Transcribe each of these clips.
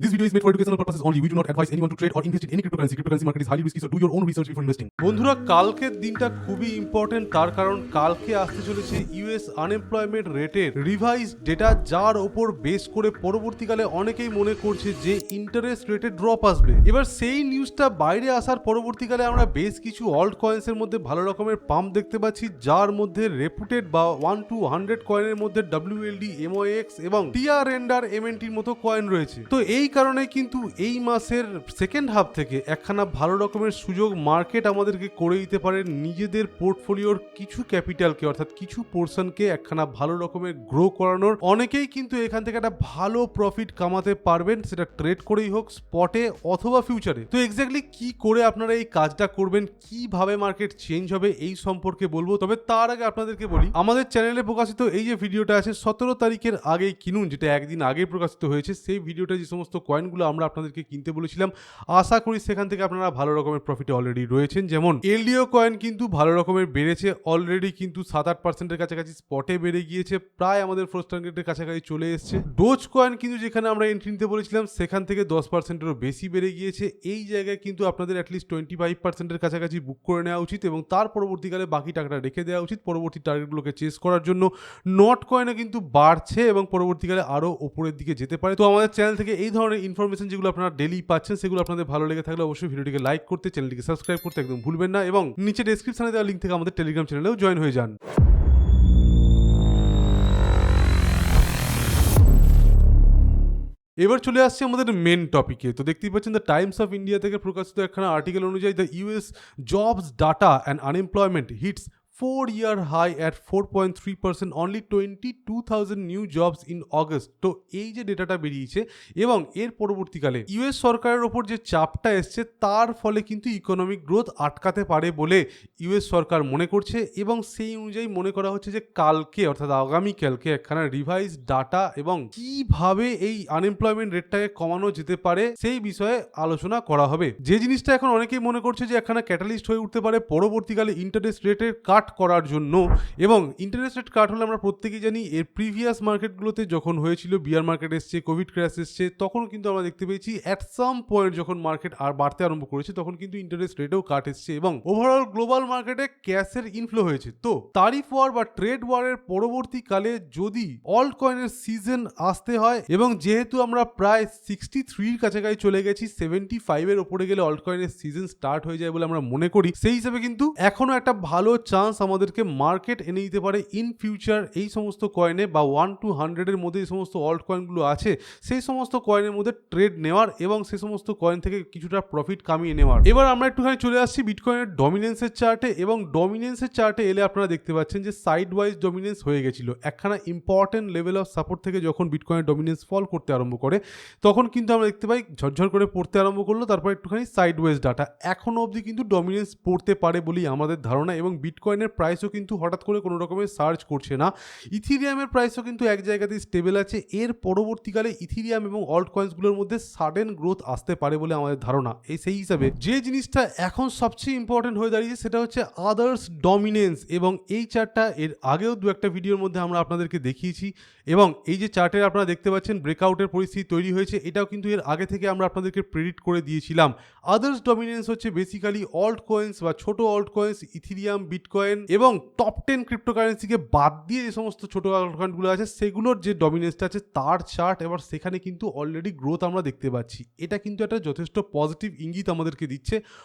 This video is made for educational purposes only. We do not advise anyone to trade or invest in any cryptocurrency. Cryptocurrency market is highly risky, so do your own research before investing. বন্ধুরা, কালকের দিনটা খুবই important, তার কারণ কালকে আসতে চলেছে US unemployment রেটের রিভাইজ ডেটা, যার ওপর বেস করে পরবর্তীকালে অনেকেই মনে করছে যে ইন্টারেস্ট রেটে ড্রপ আসবে। এবার সেই নিউজটা বাইরে আসার পরবর্তীকালে আমরা বেশ কিছু অল্ট কয়েন্সের মধ্যে ভালো রকমের পাম্প দেখতে পাচ্ছি, যার মধ্যে রেপুটেড বা 1 to 100 কয়েনের মধ্যে WLD, MOX এবং টিআর রেন্ডার MNTর মতো কয়েন রয়েছে। তো এই কারণে কিন্তু এই মাসের সেকেন্ড হাফ থেকে একখানা ভালো রকমের সুযোগ মার্কেট আমাদেরকে করে দিতে পারে নিজেদের পোর্টফোলিওর কিছু ক্যাপিটালকে, অর্থাৎ কিছু পোর্শনকে একখানা ভালো রকমের গ্রো করানোর। অনেকেই কিন্তু এখান থেকে একটা ভালো প্রফিট কামাতে পারবেন, সেটা ট্রেড করেই হোক, স্পটে অথবা ফিউচারে। তো এক্স্যাক্টলি কি করে আপনারা এই কাজটা করবেন, কিভাবে মার্কেট চেঞ্জ হবে, এই সম্পর্কে বলবো। তবে তার আগে আপনাদেরকে বলি, আমাদের চ্যানেলে প্রকাশিত এই যে ভিডিওটা আছে 17 তারিখের আগেই কিনুন, যেটা একদিন আগে প্রকাশিত হয়েছে। সেই ভিডিওটা যে সমস্ত কয়েনগুলো আমরা আপনাদেরকে কিনতে বলেছিলাম, আশা করি সেখান থেকে আপনারা ভালো রকমের প্রফিটে অলরেডি রয়েছেন। যেমন এলডিও কয়েন কিন্তু ভালো রকমের বেড়েছে, অলরেডি কিন্তু 7-8% কাছাকাছি স্পটে বেড়ে গিয়েছে, প্রায় আমাদের ফার্স্ট টার্গেটের কাছাকাছি চলে এসেছে। ডোজ কয়েন কিন্তু যেখানে আমরা এন্ট্রি নিতে বলেছিলাম সেখান থেকে 10%-এরও বেশি বেড়ে গিয়েছে। এই জায়গায় কিন্তু আপনাদের অ্যাটলিস্ট 25%-এর কাছাকাছি বুক করে নেওয়া উচিত এবং তার পরবর্তীকালে বাকি টাকাটা রেখে দেওয়া উচিত পরবর্তী টার্গেটগুলোকে চেস করার জন্য। নট কয়েনও কিন্তু বাড়ছে এবং পরবর্তীকালে আরও ওপরের দিকে যেতে পারে। তো আমাদের চ্যানেল থেকে এই ধরনের ইনফরমেশন যেগুলো আপনারা ডেলি পাচ্ছেন, সেগুলো আপনাদের ভালো লেগে থাকলে অবশ্যই ভিডিওটিকে লাইক করতে, চ্যানেলটিকে সাবস্ক্রাইব করতে একদম ভুলবেন না এবং নিচে ডেসক্রিপশনে দেওয়া লিঙ্ক থেকে আমাদের টেলিগ্রাম চ্যানেলেও জয়েন হয়ে যান। এবার চলে আসছে আমাদের মেন টপিকে। তো দেখতেই পাচ্ছেন দ্য টাইমস অফ ইন্ডিয়া থেকে প্রকাশিত একখানা আর্টিকেল অনুযায়ী the US jobs data and unemployment hits 4-year high at 4.3%, only 22,000 new jobs in August. তো এই যে ডেটাটা বেরিয়েছে এবং এর পরবর্তীকালে ইউএস সরকারের ওপর যে চাপটা এসছে, তার ফলে কিন্তু ইকোনমিক গ্রোথ আটকাতে পারে বলে ইউএস সরকার মনে করছে এবং সেই অনুযায়ী মনে করা হচ্ছে যে কালকে অর্থাৎ আগামীকালকে একখানা রিভাইজ ডাটা এবং কিভাবে এই আনএমপ্লয়মেন্ট রেটটাকে কমানো যেতে পারে সেই বিষয়ে আলোচনা করা হবে। যে জিনিসটা এখন অনেকেই মনে করছে যে একখানা ক্যাটালিস্ট হয়ে উঠতে পারে পরবর্তীকালে ইন্টারেস্ট রেটের কাট করার জন্য। এবং ইন্টারেস্ট রেট কাট হলে আমরা প্রত্যেকেই জানি এর প্রিভিয়াস মার্কেটগুলোতে যখন হয়েছিল, বিয়ার মার্কেট এসছে, কোভিড ক্র্যাশ এসছে, তখন কিন্তু আমরা দেখতে পেয়েছি অ্যাট সাম পয়েন্ট যখন মার্কেট আর বাড়তে আরম্ভ করেছে তখন কিন্তু ইন্টারেস্ট রেটেও কাট এসছে এবং ওভারঅল গ্লোবাল মার্কেটে ক্যাশের ইনফ্লো হয়েছে। তো তারিফ ওয়ার বা ট্রেড ওয়ারের পরবর্তীকালে যদি অল্ট কয়েনের সিজন আসতে হয় এবং যেহেতু আমরা প্রায় 63-র কাছাকাছি চলে গেছি, 75-এর ওপরে গেলে অল্ট কয়েনের সিজন স্টার্ট হয়ে যায় বলে আমরা মনে করি, সেই হিসেবে কিন্তু এখনো একটা ভালো চান্স আমাদেরকে মার্কেট এনে দিতে পারে ইন ফিউচার এই সমস্ত কয়েনে বা 1 to 100-এর মধ্যে যে সমস্ত অল্ট কয়েনগুলো আছে সেই সমস্ত কয়েনের মধ্যে ট্রেড নেওয়ার এবং সেই সমস্ত কয়েন থেকে কিছুটা প্রফিট কামিয়ে নেওয়ার। এবার আমরা একটুখানি চলে আসছি বিটকয়েনের ডমিনেন্সের চার্টে এবং ডমিনেন্সের চার্টে এলে আপনারা দেখতে পাচ্ছেন যে সাইড ওয়াইজ ডমিনেন্স হয়ে গেছিল। একখানা ইম্পর্টেন্ট লেভেল অফ সাপোর্ট থেকে যখন বিটকয়েনের ডমিনেন্স ফল করতে আরম্ভ করে তখন কিন্তু আমরা দেখতে পাই ঝরঝর করে পড়তে আরম্ভ করলো, তারপর একটুখানি সাইড ওয়াইজ ডাটা। এখনো অবধি কিন্তু ডমিনেন্স পড়তে পারে বলেই আমাদের ধারণা এবং বিটকয়েনের প্রাইসও কিন্তু হঠাৎ করে কোনো রকমের সার্চ করছে না। ইথিরিয়ামের প্রাইসও কিন্তু এক জায়গাতেই স্টেবল আছে। এর পরবর্তীকালে ইথিরিয়াম এবং অল্ট কয়েন্সগুলোর মধ্যে সাডেন গ্রোথ আসতে পারে বলে আমাদের ধারণা। সেই হিসাবে যে জিনিসটা এখন সবচেয়ে ইম্পর্টেন্ট হয়ে দাঁড়িয়েছে সেটা হচ্ছে আদার্স ডমিনেন্স এবং এই চার্টটা এর আগেও দু একটা ভিডিওর মধ্যে আমরা আপনাদেরকে দেখিয়েছি এবং এই যে চার্টের আপনারা দেখতে পাচ্ছেন ব্রেকআউটের পরিস্থিতি তৈরি হয়েছে, এটাও কিন্তু এর আগে থেকে আমরা আপনাদেরকে প্রেডিক্ট করে দিয়েছিলাম। আদার্স ডমিনেন্স হচ্ছে বেসিক্যালি অল্ট কয়েন্স বা ছোট অল্ট কয়েন্স, ইথিরিয়াম, বিটকয়েন এবং টপ 10 ক্রিপ্টোকারেন্সিকে বাদ দিয়ে যে সমস্ত ছোট অল্ট কয়েনগুলো আছে সেগুলোর যে ডমিনেন্সটা আছে তার চার্ট। এবার সেখানে কিন্তু অলরেডি গ্রোথ আমরা দেখতে পাচ্ছি। এটা কিন্তু একটা যথেষ্ট পজিটিভ ইঙ্গিত আমাদেরকে দিচ্ছে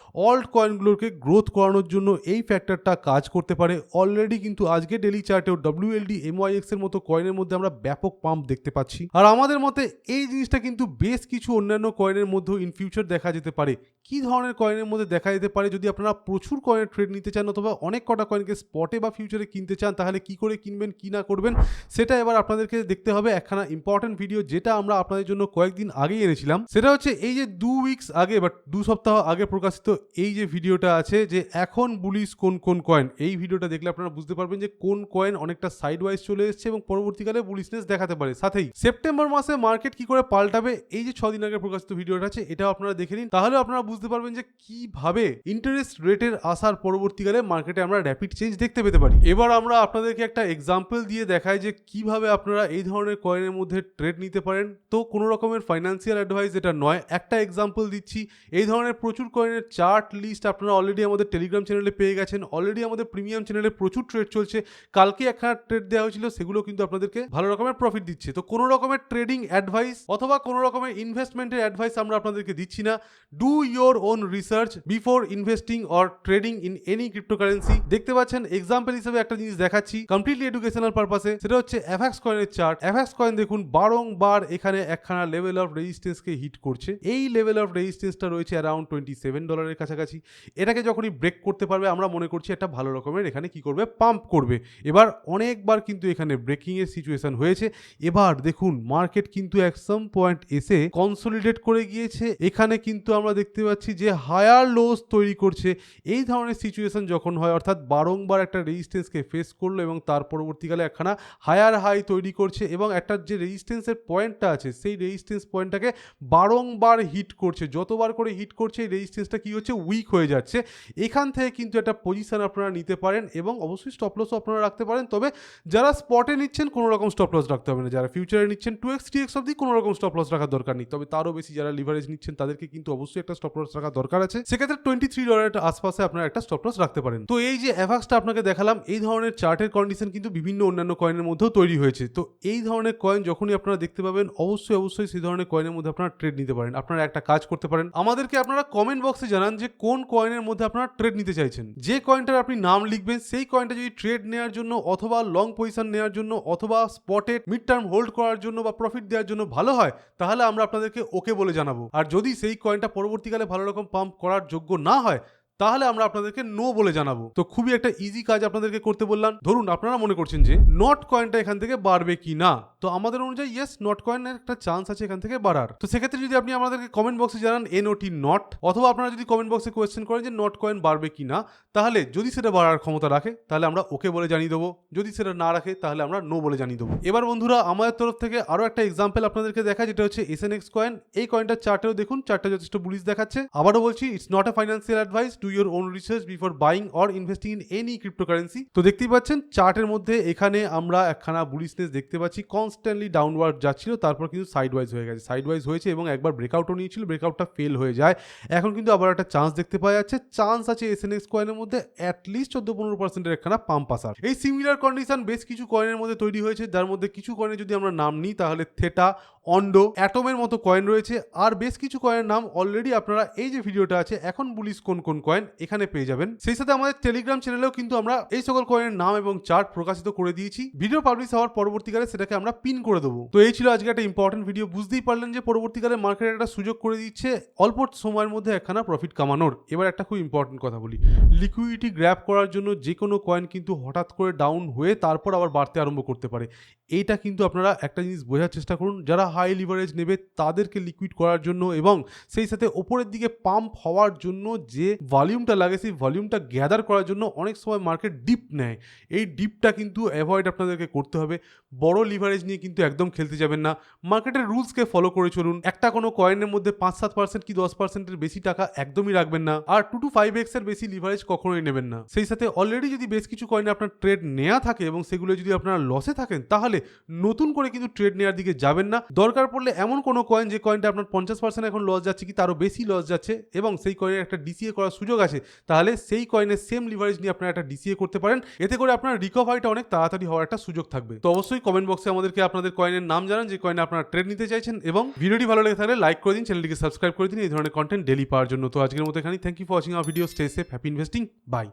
অল্ট কয়েনগুলোকে গ্রোথ করানোর জন্য এই ফ্যাক্টরটা কাজ করতে পারে। অলরেডি কিন্তু আজকে ডেলি চার্টেও WLD, MYX এর মতো কয়েনের মধ্যে আমরা ব্যাপক পাম্প দেখতে পাচ্ছি। আর আমাদের মতে এই জিনিসটা কিন্তু বেশ কিছু অন্যান্য কয়েনের মধ্যেও ইন ফিউচার দেখা যেতে পারে। কি ধরনের কয়েনের মধ্যে দেখা যেতে পারে? যদি আপনারা প্রচুর কয়েনের ট্রেড নিতে চান অথবা অনেক কটা কয়েনকে স্পটে বা ফিউচারে কিনতে চান, তাহলে কি করে কিনবেন, কি না করবেন সেটা এবার আপনাদেরকে দেখতে হবে। একখানা ইম্পর্টেন্ট ভিডিও যেটা আমরা আপনাদের জন্য কয়েকদিন আগেই এনেছিলাম, সেটা হচ্ছে এই যে 2 উইকস আগে বা 2 সপ্তাহ আগে প্রকাশিত এই যে ভিডিওটা আছে যে এখন বুলিশ কোন কোন কয়েন। এই ভিডিওটা দেখলে আপনারা বুঝতে পারবেন যে কোন কয়েন অনেকটা সাইড ওয়াইজ চলে এসেছে এবং পরবর্তীকালে বুলিশনেস দেখাতে পারে। সাথেই সেপ্টেম্বর মাসে মার্কেট কি করে পাল্টাবে এই যে 6 দিন আগে প্রকাশিত ভিডিওটা আছে এটাও আপনারা দেখে নিন, তাহলে আপনারা বুঝতে পারবেন যে কিভাবে ইন্টারেস্ট রেটের আসার পরবর্তীকালে মার্কেটে আমরা র্যাপিড র্যাপিড চেঞ্জ দেখতে পেতে পারি। এবার আমরা আপনাদেরকে একটা এক্সাম্পল দিয়ে দেখাই যে কিভাবে আপনারা এই ধরনের কয়েনের মধ্যে ট্রেড নিতে পারেন। তো কোনো রকমের ফাইন্যান্সিয়াল অ্যাডভাইস এটা নয়, একটা এক্সাম্পল দিচ্ছি। এই ধরনের প্রচুর কয়েনের চার্ট লিস্ট আপনারা অলরেডি আমাদের টেলিগ্রাম চ্যানেলে পেয়ে গেছেন। অলরেডি আমাদের প্রিমিয়াম চ্যানেলে প্রচুর ট্রেড চলছে। কালকে একখানা ট্রেড দেওয়া হয়েছিল, সেগুলো কিন্তু আপনাদেরকে ভালো রকমের প্রফিট দিচ্ছে। তো কোনো রকমের ট্রেডিং অ্যাডভাইস অথবা কোনো রকমের ইনভেস্টমেন্টের অ্যাডভাইস আমরা আপনাদেরকে দিচ্ছি না। Do your own research before investing or trading in any cryptocurrency. দেখতে পাচ্ছেন এক্সাম্পল হিসেবে একটা জিনিস দেখাচ্ছি কমপ্লিটলি এডুকেশনাল পারপাসে, সেটা হচ্ছে এফএক্স কয়েনের চার্ট। এফএক্স কয়েন দেখুন বারংবার এখানে একখানা লেভেল অফ রেজিস্ট্যান্সকে হিট করছে। এই লেভেল অফ রেজিস্ট্যান্সটা রয়েছে অ্যারাউন্ড $27 কাছাকাছি। এটাকে যখনই ব্রেক করতে পারবে আমরা মনে করছি একটা ভালো রকমের এখানে কি করবে, পাম্প করবে। এবার অনেকবার কিন্তু এখানে ব্রেকিং এর সিচুয়েশন হয়েছে। এবার দেখুন মার্কেট কিন্তু এক সাম পয়েন্ট এসে কনসলিডেট করে গিয়েছে। এখানে কিন্তু আমরা দেখতে পাচ্ছি যে হায়ার লোস তৈরি করছে। এই ধরনের সিচুয়েশন যখন হয়, অর্থাৎ বারংবার একটা রেজিস্ট্যান্সকে ফেস করলো এবং তার পরবর্তীকালে একখানা হায়ার হাই তৈরি করছে এবং একটা যে রেজিস্ট্যান্সের পয়েন্টটা আছে সেই রেজিস্ট্যান্স পয়েন্টটাকে বারংবার হিট করছে। যতবার করে হিট করছে এই রেজিস্ট্যান্সটা কি হচ্ছে, উইক হয়ে যাচ্ছে। এখান থেকে কিন্তু একটা পজিশন আপনারা নিতে পারেন এবং অবশ্যই স্টপ লসও আপনারা রাখতে পারেন। তবে যারা স্পটে নিচ্ছেন কোনো রকম স্টপ লস রাখতে হবে না। যারা ফিউচারে নিচ্ছেন 2x 3x অবধি কোনো রকম স্টপ লস রাখার দরকার নেই। তবে তারও বেশি যারা লিভারেজ নিচ্ছেন তাদেরকে কিন্তু অবশ্যই একটা স্টপ লস রাখার দরকার আছে। সেক্ষেত্রে $23 আশপাশে আপনারা একটা স্টপ লস রাখতে পারেন। তো এই যে এফএক্সটা আপনাকে দেখালাম, এই ধরনের চার্টের কন্ডিশন কিন্তু বিভিন্ন অন্যান্য কয়েনের মধ্যেও তৈরি হয়েছে। তো এই ধরনের কয়েন যখনই আপনারা দেখতে পাবেন অবশ্যই সেই ধরনের কয়েনের মধ্যে আপনারা ট্রেড নিতে পারেন। আপনারা একটা কাজ করতে পারেন, আমাদেরকে আপনারা কমেন্ট বক্সে জানান যে কোন কয়েনের মধ্যে আপনারা ট্রেড নিতে চাইছেন। যে কয়েনটার আপনি নাম লিখবেন সেই কয়েনটা যদি ট্রেড নেওয়ার জন্য অথবা লং পজিশন নেওয়ার জন্য অথবা স্পটে মিড টার্ম হোল্ড করার জন্য বা প্রফিট দেওয়ার জন্য ভালো হয়, তাহলে আমরা আপনাদেরকে ওকে বলে জানাবো। আর যদি সেই কয়েনটা পরবর্তীকালে ভালো রকম পাম্প করার যোগ্য না হয়, তাহলে আমরা আপনাদেরকে নো বলে জানাবো। তো খুবই একটা ইজি কাজ আপনাদেরকে করতে বললাম। ধরুন আপনারা মনে করছেন যে নট কয়েনটা এখান থেকে বাড়বে কি না, তো আমাদের অনুযায়ী ইয়েস নট কয়েনের একটা চান্স আছে এখান থেকে বাড়ার। তো সেক্ষেত্রে যদি আপনি আমাদেরকে কমেন্ট বক্সে জানান এনওটি নট, অথবা আপনারা যদি কমেন্ট বক্সে কোয়েশ্চেন করেন যে নট কয়েন বাড়বে কি না, তাহলে যদি সেটা বাড়ার ক্ষমতা রাখে তাহলে আমরা ওকে বলে জানিয়ে দেবো। যদি সেটা না রাখে তাহলে আমরা নো বলে জানিয়ে দেবো। এবার বন্ধুরা আমাদের তরফ থেকে আরো একটা এক্সাম্পল আপনাদেরকে দেখা, যেটা হচ্ছে এসএনএক্স কয়েন। এই কয়েনটার চার্টেও দেখুন, চার্টটা যথেষ্ট বুলিশ দেখাচ্ছে। আবারও বলছি, it's not a financial advice, do your own research before buying or investing in any cryptocurrency. তো দেখতেই পাচ্ছেন চার্টের মধ্যে এখানে আমরা একখানা বুলিশনেস দেখতে পাচ্ছি, কনস্ট্যান্টলি ডাউনওয়ার্ড যাচ্ছিল, তারপর কিন্তু সাইডওয়াইজ হয়ে গেছে। সাইডওয়াইজ হয়েছে এবং একবার ব্রেকআউটও নিয়েছিল, ব্রেকআউটটা ফেল হয়ে যায়। এখন কিন্তু আবার একটা চান্স দেখতে পাওয়া যাচ্ছে। চান্স আছে এসএনএক্স কয়েনের মধ্যে অ্যাটলিস্ট 14-15% একখানা পাম্প আসার। এই সিমিলার কন্ডিশন বেশ কিছু কয়েনের মধ্যে তৈরি হয়েছে, যার মধ্যে কিছু কয়েনের যদি আমরা নাম নিই তাহলে থেটা, অন্ডো, অ্যাটমের মতো কয়েন রয়েছে। আর বেশ কিছু কয়েনের নাম অলরেডি আপনারা এই যে ভিডিওটা আছে এখন বুলিশ কোন কোন কয়েন এখানে পেয়ে যাবেন। সেই সাথে আমাদের টেলিগ্রাম চ্যানেলেও কিন্তু আমরা এই সকল কয়েনের নাম এবং চার্ট প্রকাশিত করে দিয়েছি। ভিডিও পাবলিশ হওয়ার পরবর্তীকালে সেটাকে আমরা পিন করে দেবো। তো এই ছিল আজকে একটা ইম্পর্টেন্ট ভিডিও। বুঝতেই পারলেন যে পরবর্তীকালে মার্কেট একটা সুযোগ করে দিচ্ছে অল্প সময়ের মধ্যে একখানা প্রফিট কামানোর। এবার একটা খুব ইম্পর্টেন্ট কথা বলি, লিকুইডিটি গ্র্যাব করার জন্য যে কোনো কয়েন কিন্তু হঠাৎ করে ডাউন হয়ে তারপর আবার বাড়তে আরম্ভ করতে পারে। এইটা কিন্তু আপনারা একটা জিনিস বোঝার চেষ্টা করুন, যারা হাই লিভারেজ নেবে তাদেরকে লিকুইড করার জন্য এবং সেই সাথে ওপরের দিকে পাম্প হওয়ার জন্য যে ভলিউমটা লাগে সেই ভলিউমটা গ্যাদার করার জন্য অনেক সময় মার্কেট ডিপ নেয়। এই ডিপটা কিন্তু অ্যাভয়েড আপনাদেরকে করতে হবে। বড় লিভারেজ নিয়ে কিন্তু একদম খেলতে যাবেন না। মার্কেটের রুলসকে ফলো করে চলুন। একটা কোনো কয়েনের মধ্যে 5-7% কি 10%-এর বেশি টাকা একদমই রাখবেন না। আর 2 to 5x এর বেশি লিভারেজ কখনোই নেবেন না। সেই সাথে অলরেডি যদি বেশ কিছু কয়েনে আপনার ট্রেড নেওয়া থাকে এবং সেগুলো যদি আপনারা লসে থাকেন, তাহলে নতুন করে কিন্তু ট্রেড নেওয়ার দিকে যাবেন না। দরকার পড়লে এমন কোনো কয়েন যে কয়েনটা আপনার 50% এখন লস যাচ্ছে কি তারও বেশি লস যাচ্ছে এবং সেই কয়েনের একটা ডিসিএ করার সুযোগ আছে, তাহলে সেই কয়েনের সেম লিভারেজ নিয়ে আপনারা একটা ডিসিএ করতে পারেন। এতে করে আপনার রিকভারিটা অনেক তাড়াতাড়ি হওয়ার একটা সুযোগ থাকবে। তো অবশ্যই কমেন্ট বক্সে আমাদেরকে আপনাদের কয়েনের নাম জানান যে কয়েনে আপনারা ট্রেড নিতে চাইছেন, এবং ভিডিওটি ভালো লেগে থাকলে লাইক করে দিন, চ্যানেলটিকে সাবস্ক্রাইব করে দিন এই ধরনের কন্টেন্ট ডেলি পাওয়ার জন্য। তো আজকের মতো এখানেই। Thank you for watching our video. Stay safe, happy investing, by.